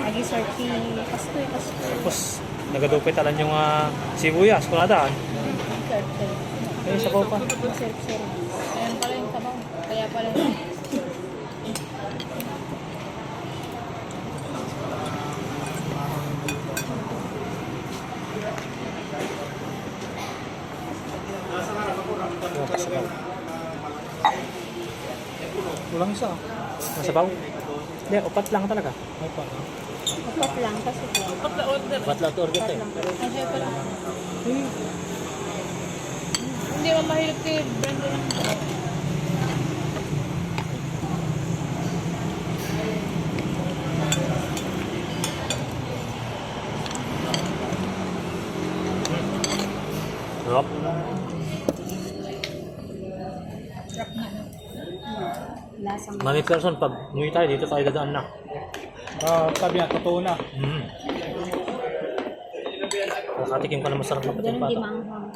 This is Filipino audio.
Lagi sorti. Pasko. Tapos, nagadupit alam yung sibuyas, kunada. Sorti. Ayun, sabaw pa. Self-service. Ayan pala yung sabaw. Kaya pala Oh, sabaw. Kulang isa. Masabaw? Hindi, upat lang talaga. upat lang kasi po. Upat lang to order tayo. Ay, siya pala. Hindi mo mahirap kay Brenda lang. Sarap. Lasang. Mami person, pag umuwi tayo, dito tayo dadaan na. Sabi nga, totoo na. Nakatikim ka na masarap na Ganun di patimpala. manghang.